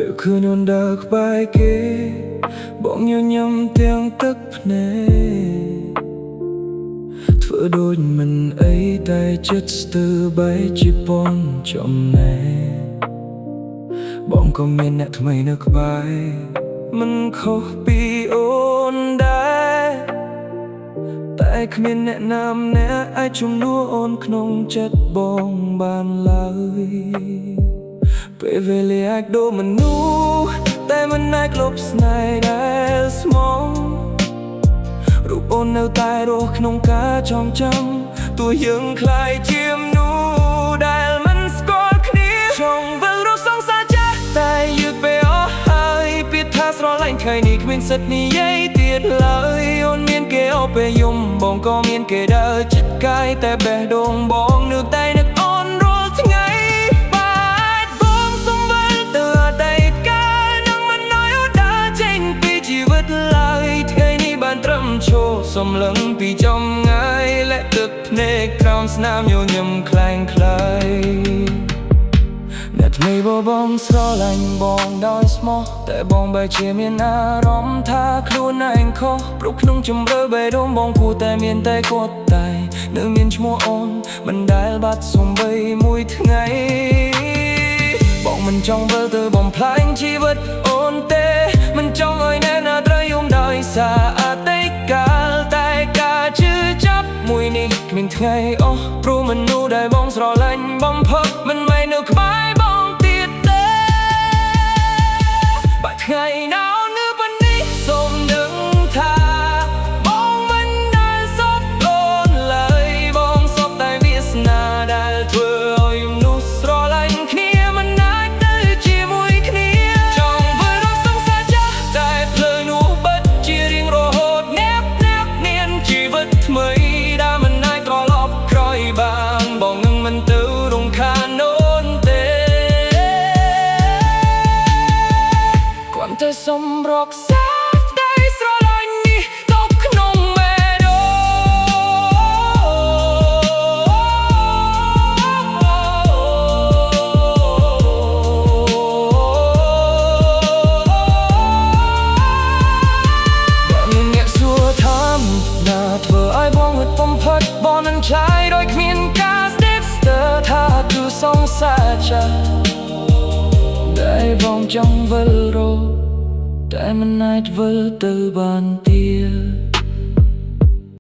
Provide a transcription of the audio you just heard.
ពេលឃើញអូនដើរក្បែរគេបងញញឹមទាំងទឹកភ្នែកធ្វើដូចមិនអីតែចិត្តស្ទើរបែកជាពន់ចំណែកបងក៏មានអ្នកថ្មីនៅក្បែរមិនខុសពីអូនដែរតែគ្មានអ្នកណាម្នាក់អាចជំនួសអូនក្នុងចិត្តបងបានឡើយពេលវេលាអាចដូរមនុស្សតែមិនអាចលុបស្នេហ៍ដែលស្មងរូបអូននៅតែរស់ក្នុងការចងចាំទោះយើងคล้ายជាមនុស្សដែលមិនស្គាល់គ្នាចង់វិលរកសងសាចាស់តែយឺតពេលអស់ហើយពាក្យថាស្រឡាញ់ថ្ងៃនេះគ្មានសិទ្ធិនិយាយទៀតឡើយអូនមានគេអោបពេលយំបងក៏មានគេដើរចិត្តកាយតែបេះដូងបងនៅតែនឹកអូនរាល់ថ្ងៃបាទបងសុំវិលទៅអតីតកាលនឹងមិនឲ្យអូនដើរចេញពីជីវិតឡើយថ្ងៃនេះបានត្រឹមឈរសំឡឹងពីចំងាយและទឹកភ្នែកក្រោមស្នាមញញឹមคล้ายคล้ายអ្នកថ្មីបងស្រឡាញ់បងដោយស្មោះតែបងបែរជាមានអារម្មណ៍ថាខ្លួនឯងខុសព្រោះក្នុងជម្រៅបេះដូងបងគួរតែមានតែគាត់តែនៅមានឈ្មោះអូនមិនដែលបាត់សំបីមួយថ្ងៃបងមិនចង់វិលទៅបំផ្លាញជីវិតអូនទេមិនចង់ឲ្យអ្នកណាត្រូវយំដោយសារអតីតកាលតែការជឿចាប់មួយនេះគ្មានថ្ងៃអស់ព្រោះមនុស្សដែលបងស្រឡាញ់បំផុតមិនមែននៅក្បែរបងទៀតទេបើថ្ងៃណានៅប៉ុណ្នេះសូមដឹងថាបងមិនដែលសពអូនឡើយបងសពតែវាសនាដែលធ្វើឲ្យមនុស្សស្រឡាញ់គ្នាមិនអាចនៅជាមួយគ្នាចង់វិលរកសងសាចាស់តែភ្លើងនោះបិទជារៀងរហូតនានជីវិតថ្មីដែលមិនអាចត្រឡប់ក្រោយបានបងនឹងមិនទៅរំខានអូនទេគ្រាន់តែសូមរក្សាតែស្រឡាញ់នេះទុកក្នុងបេះដូងអ្នកសួរថាណាធ្វើឲ្យបងហត់បំផុតបងនឹងឆ្លើយដោយគ្មានការស្ទាក់ស្ទើរថាគឺសងសាចាដែលបងចង់វិលរកតែមិនអាចវិលទៅបានទៀត